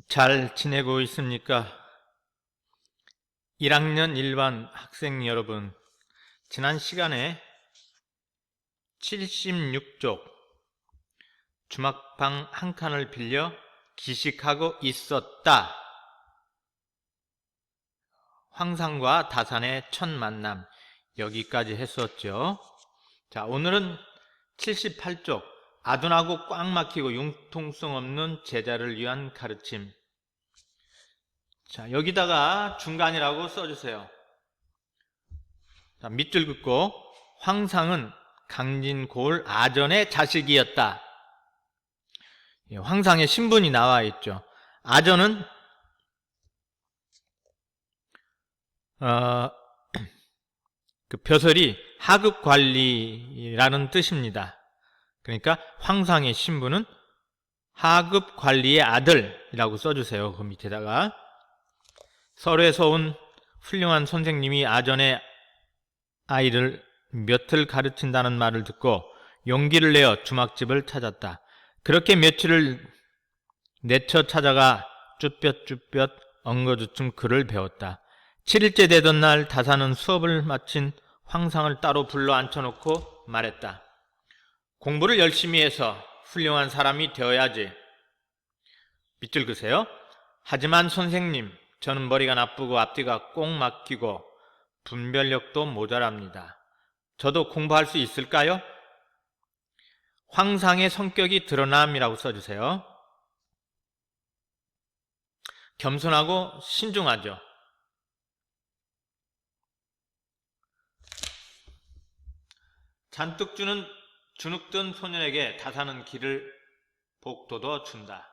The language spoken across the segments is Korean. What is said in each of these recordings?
잘 지내고 있습니까? 1학년 일반 학생 여러분, 지난 시간에 76쪽 주막방 한 칸을 빌려 기식하고 있었다. 황상과 다산의 첫 만남, 여기까지 했었죠. 자, 오늘은 78쪽 아둔하고 꽉 막히고 융통성 없는 제자를 위한 가르침. 자, 여기다가 중간이라고 써주세요. 자, 밑줄 긋고 황상은 강진고을 아전의 자식이었다. 황상의 신분이 나와 있죠. 아전은 그 벼슬이 하급관리라는 뜻입니다. 그러니까 황상의 신분은 하급관리의 아들이라고 써주세요. 그 밑에다가 설에서 온 훌륭한 선생님이 아전의 아이를 몇을 가르친다는 말을 듣고 용기를 내어 주막집을 찾았다. 그렇게 며칠을 내쳐 찾아가 쭈뼛쭈뼛 엉거주춤 글을 배웠다. 7일째 되던 날 다사는 수업을 마친 황상을 따로 불러 앉혀놓고 말했다. 공부를 열심히 해서 훌륭한 사람이 되어야지. 밑줄 그세요. 하지만 선생님, 저는 머리가 나쁘고 앞뒤가 꼭 막히고 분별력도 모자랍니다. 저도 공부할 수 있을까요? 황상의 성격이 드러남이라고 써주세요. 겸손하고 신중하죠. 잔뜩 주눅든 소년에게 다사는 길을 복돋워 준다.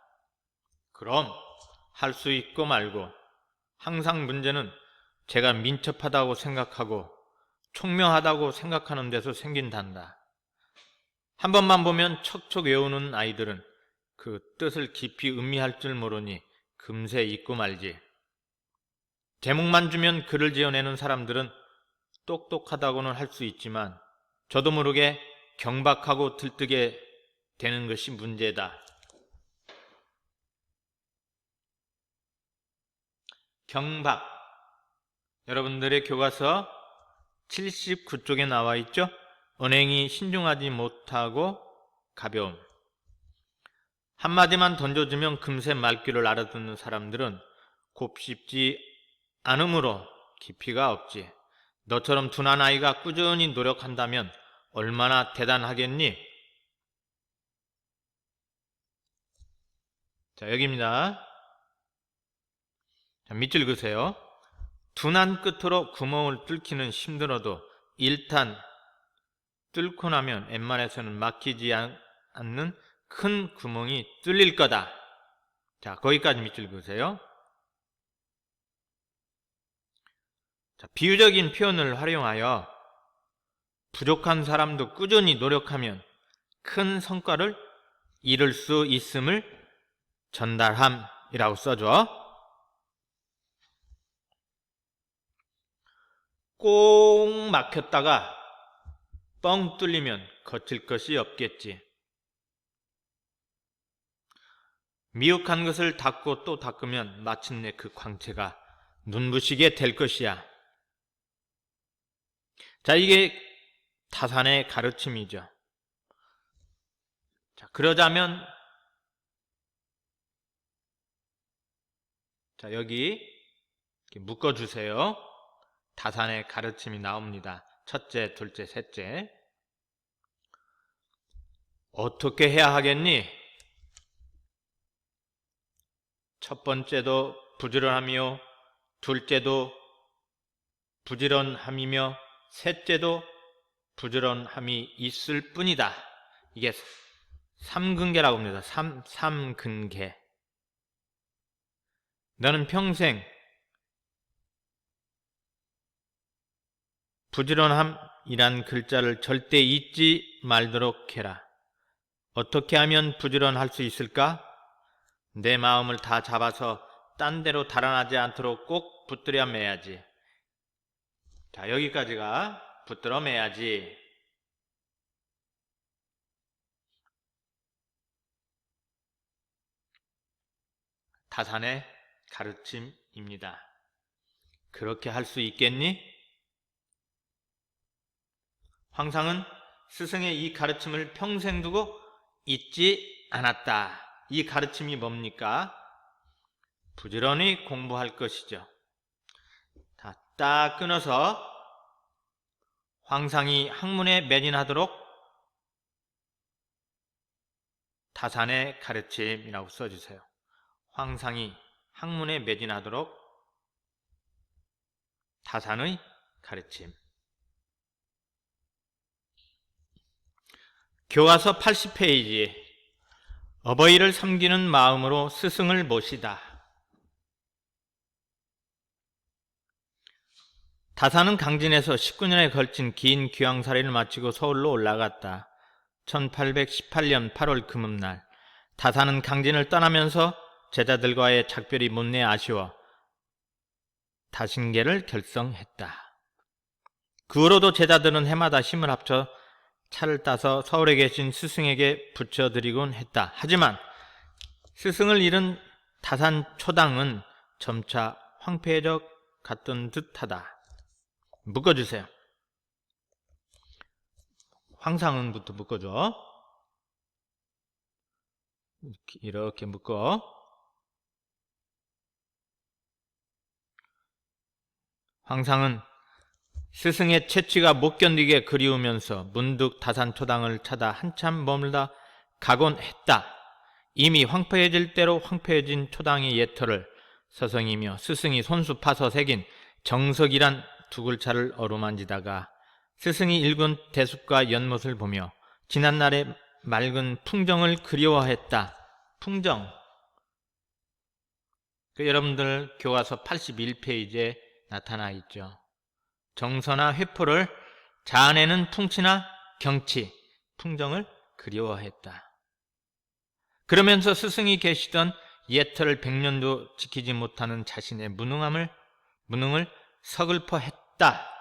그럼 할 수 있고 말고 항상 문제는 제가 민첩하다고 생각하고 총명하다고 생각하는 데서 생긴단다. 한 번만 보면 척척 외우는 아이들은 그 뜻을 깊이 음미할 줄 모르니 금세 잊고 말지. 제목만 주면 글을 지어내는 사람들은 똑똑하다고는 할 수 있지만 저도 모르게 경박하고 들뜨게 되는 것이 문제다. 경박, 여러분들의 교과서 79쪽에 나와 있죠? 언행이 신중하지 못하고 가벼움. 한마디만 던져주면 금세 말귀를 알아듣는 사람들은 곱씹지 않으므로 깊이가 없지. 너처럼 둔한 아이가 꾸준히 노력한다면 얼마나 대단하겠니? 자, 여기입니다. 자, 밑줄 그세요. 둔한 끝으로 구멍을 뚫기는 힘들어도 1탄 뚫고 나면 웬만해서는 막히지 않는 큰 구멍이 뚫릴 거다. 자, 거기까지 밑줄 그으세요. 자, 비유적인 표현을 활용하여 부족한 사람도 꾸준히 노력하면 큰 성과를 이룰 수 있음을 전달함이라고 써줘. 꼭 막혔다가 뻥 뚫리면 거칠 것이 없겠지. 미혹한 것을 닦고 또 닦으면 마침내 그 광채가 눈부시게 될 것이야. 자, 이게 다산의 가르침이죠. 자, 그러자면 자, 여기 이렇게 묶어주세요. 다산의 가르침이 나옵니다. 첫째, 둘째, 셋째. 어떻게 해야 하겠니? 첫 번째도 부지런함이요, 둘째도 부지런함이며 셋째도 부지런함이 있을 뿐이다. 이게 삼근계라고 합니다. 삼근계. 너는 평생 부지런함이란 글자를 절대 잊지 말도록 해라. 어떻게 하면 부지런할 수 있을까? 내 마음을 다 잡아서 딴 데로 달아나지 않도록 꼭 붙들여 매야지. 자, 여기까지가 붙들어 매야지. 다산의 가르침입니다. 그렇게 할 수 있겠니? 황상은 스승의 이 가르침을 평생 두고 잊지 않았다. 이 가르침이 뭡니까? 부지런히 공부할 것이죠. 딱 끊어서 황상이 학문에 매진하도록 다산의 가르침이라고 써주세요. 황상이 학문에 매진하도록 다산의 가르침. 교과서 80페이지. 어버이를 섬기는 마음으로 스승을 모시다. 다산은 강진에서 19년에 걸친 긴 귀향살이를 마치고 서울로 올라갔다. 1818년 8월 금음날 다산은 강진을 떠나면서 제자들과의 작별이 못내 아쉬워 다신계를 결성했다. 그 후로도 제자들은 해마다 힘을 합쳐 차를 따서 서울에 계신 스승에게 붙여드리곤 했다. 하지만 스승을 잃은 다산 초당은 점차 황폐해져 갔던 듯하다. 묶어주세요. 황상은부터 묶어줘. 이렇게 묶어. 황상은 스승의 채취가 못 견디게 그리우면서 문득 다산초당을 찾아 한참 머물다 가곤 했다. 이미 황폐해질 대로 황폐해진 초당의 예터를 서성이며 스승이 손수 파서 새긴 정석이란 두 글자를 어루만지다가 스승이 읽은 대숲과 연못을 보며 지난날의 맑은 풍정을 그리워했다. 풍정. 여러분들 교과서 81페이지에 나타나 있죠. 정서나 회포를 자아내는 풍치나 경치, 풍정을 그리워했다. 그러면서 스승이 계시던 예터를 100년도 지키지 못하는 자신의 무능을 서글퍼했다.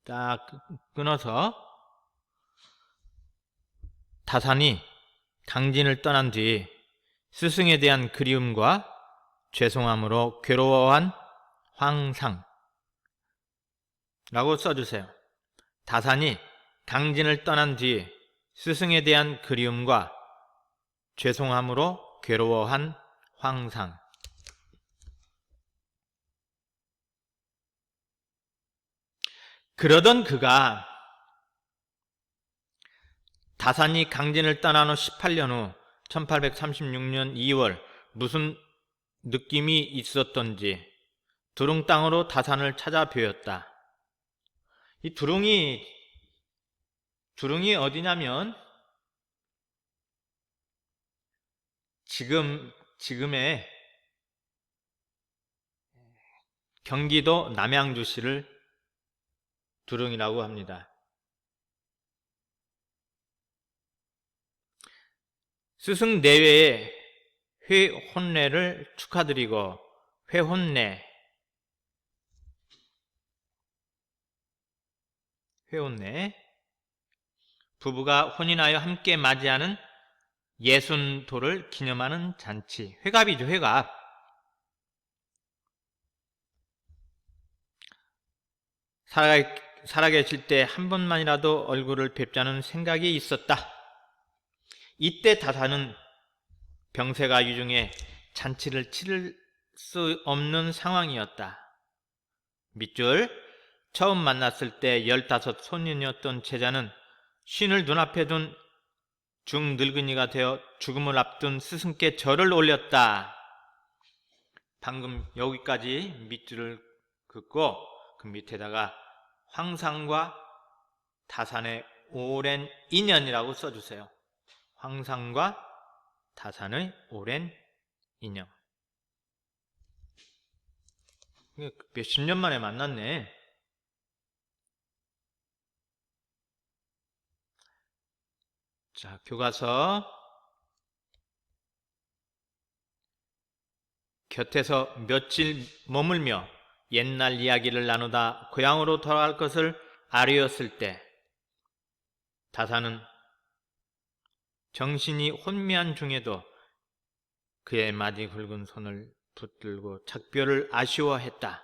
딱 끊어서 다산이 강진을 떠난 뒤 스승에 대한 그리움과 죄송함으로 괴로워한 황상 라고 써주세요. 다산이 강진을 떠난 뒤 스승에 대한 그리움과 죄송함으로 괴로워한 황상. 그러던 그가 다산이 강진을 떠난 후 18년 후 1836년 2월 무슨 느낌이 있었던지 두릉 땅으로 다산을 찾아 뵈었다. 이 두릉이 어디냐면 지금의 경기도 남양주시를 두릉이라고 합니다. 스승 내외의 회혼례를 축하드리고 회혼례 부부가 혼인하여 함께 맞이하는 예순도를 기념하는 잔치. 회갑이죠, 회갑. 살아계실 때 한 번만이라도 얼굴을 뵙자는 생각이 있었다. 이때 다산은 병세가 유중해 잔치를 치를 수 없는 상황이었다. 밑줄. 처음 만났을 때 15 소년이었던 제자는 쉰을 눈앞에 둔 중늙은이가 되어 죽음을 앞둔 스승께 절을 올렸다. 방금 여기까지 밑줄을 긋고 그 밑에다가 황상과 다산의 오랜 인연이라고 써주세요. 황상과 다산의 오랜 인연. 몇십 년 만에 만났네. 자, 교과서 곁에서 며칠 머물며 옛날 이야기를 나누다 고향으로 돌아갈 것을 아뢰었을 때 다산은 정신이 혼미한 중에도 그의 마디 굵은 손을 붙들고 작별을 아쉬워했다.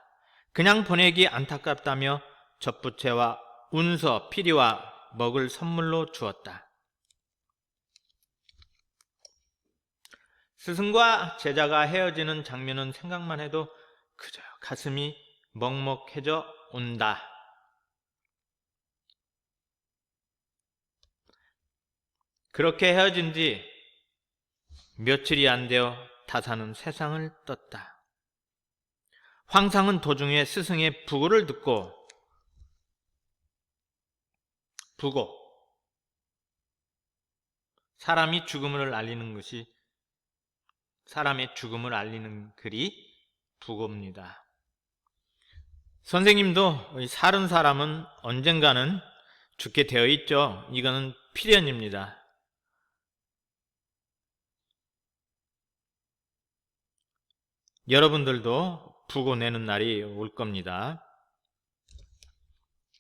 그냥 보내기 안타깝다며 접부채와 운서, 피리와 먹을 선물로 주었다. 스승과 제자가 헤어지는 장면은 생각만 해도 그저 가슴이 먹먹해져 온다. 그렇게 헤어진 지 며칠이 안 되어 다사는 세상을 떴다. 황상은 도중에 스승의 부고를 듣고 부고, 사람의 죽음을 알리는 글이 부고입니다. 선생님도 사는 사람은 언젠가는 죽게 되어 있죠. 이거는 필연입니다. 여러분들도 부고 내는 날이 올 겁니다.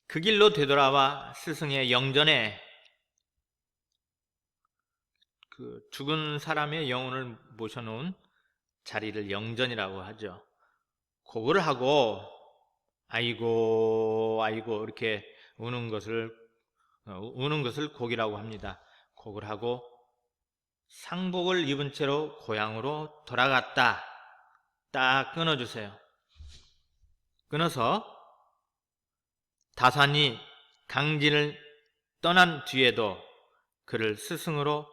그 길로 되돌아와 스승의 영전에 그 죽은 사람의 영혼을 모셔놓은 자리를 영전이라고 하죠. 그걸 하고 아이고 이렇게 우는 것을 곡이라고 합니다. 곡을 하고 상복을 입은 채로 고향으로 돌아갔다. 딱 끊어주세요. 끊어서 다산이 강진을 떠난 뒤에도 그를 스승으로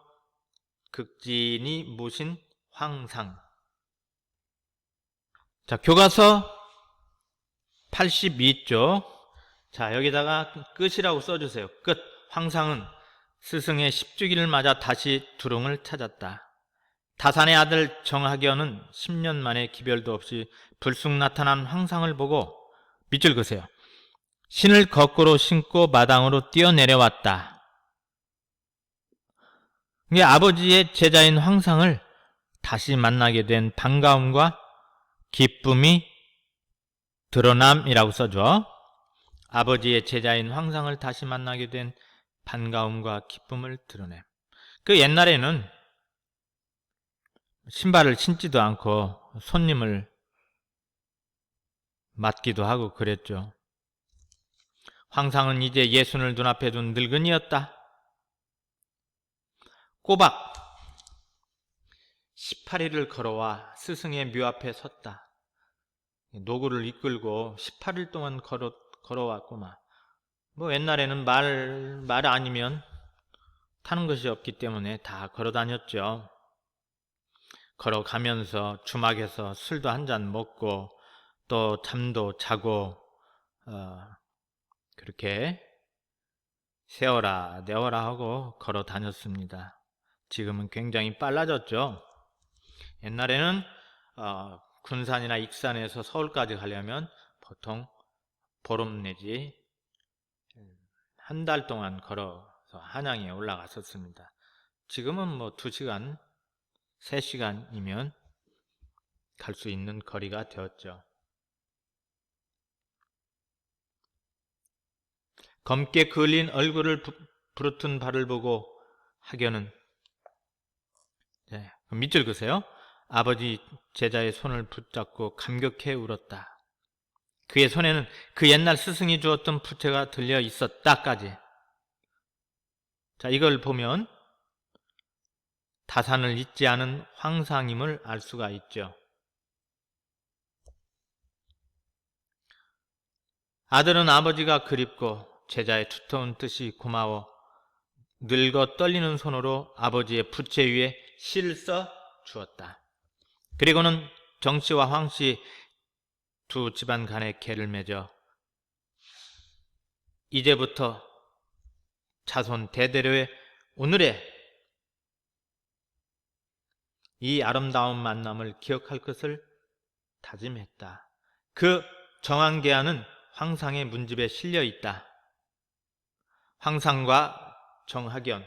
극진히 모신 황상. 자, 교과서 82쪽. 자, 여기다가 끝이라고 써주세요. 끝. 황상은 스승의 10주기를 맞아 다시 두릉을 찾았다. 다산의 아들 정학연은 10년 만에 기별도 없이 불쑥 나타난 황상을 보고 밑줄 그으세요. 신을 거꾸로 신고 마당으로 뛰어내려왔다. 이게 아버지의 제자인 황상을 다시 만나게 된 반가움과 기쁨이 드러남이라고 써줘. 아버지의 제자인 황상을 다시 만나게 된 반가움과 기쁨을 드러냄. 그 옛날에는 신발을 신지도 않고 손님을 맞기도 하고 그랬죠. 황상은 이제 예순을 눈앞에 둔 늙은이였다. 꼬박 18일을 걸어와 스승의 묘 앞에 섰다. 노구를 이끌고 18일 동안 걸어왔구만. 뭐 옛날에는 말 아니면 타는 것이 없기 때문에 다 걸어 다녔죠. 걸어가면서 주막에서 술도 한 잔 먹고 또 잠도 자고 그렇게 세워라 내워라 하고 걸어 다녔습니다. 지금은 굉장히 빨라졌죠. 옛날에는 군산이나 익산에서 서울까지 가려면 보통 보름 내지 한 달 동안 걸어서 한양에 올라갔었습니다. 지금은 뭐 2시간, 3시간이면 갈 수 있는 거리가 되었죠. 검게 그을린 얼굴을 부르튼 발을 보고 학연은 밑줄 그으세요. 아버지 제자의 손을 붙잡고 감격해 울었다. 그의 손에는 그 옛날 스승이 주었던 부채가 들려 있었다까지. 자, 이걸 보면 다산을 잊지 않은 황상임을 알 수가 있죠. 아들은 아버지가 그립고 제자의 두터운 뜻이 고마워 늙어 떨리는 손으로 아버지의 부채 위에 시를 써 주었다. 그리고는 정씨와 황씨 두 집안 간에 계를 맺어 이제부터 자손 대대로의 오늘의 이 아름다운 만남을 기억할 것을 다짐했다. 그 정한 계약은 황상의 문집에 실려 있다. 황상과 정학교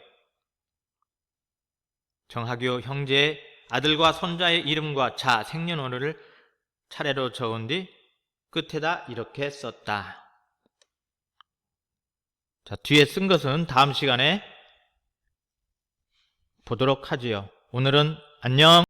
형제의 아들과 손자의 이름과 자, 생년월일을 차례로 적은 뒤 끝에다 이렇게 썼다. 자, 뒤에 쓴 것은 다음 시간에 보도록 하지요. 오늘은 안녕.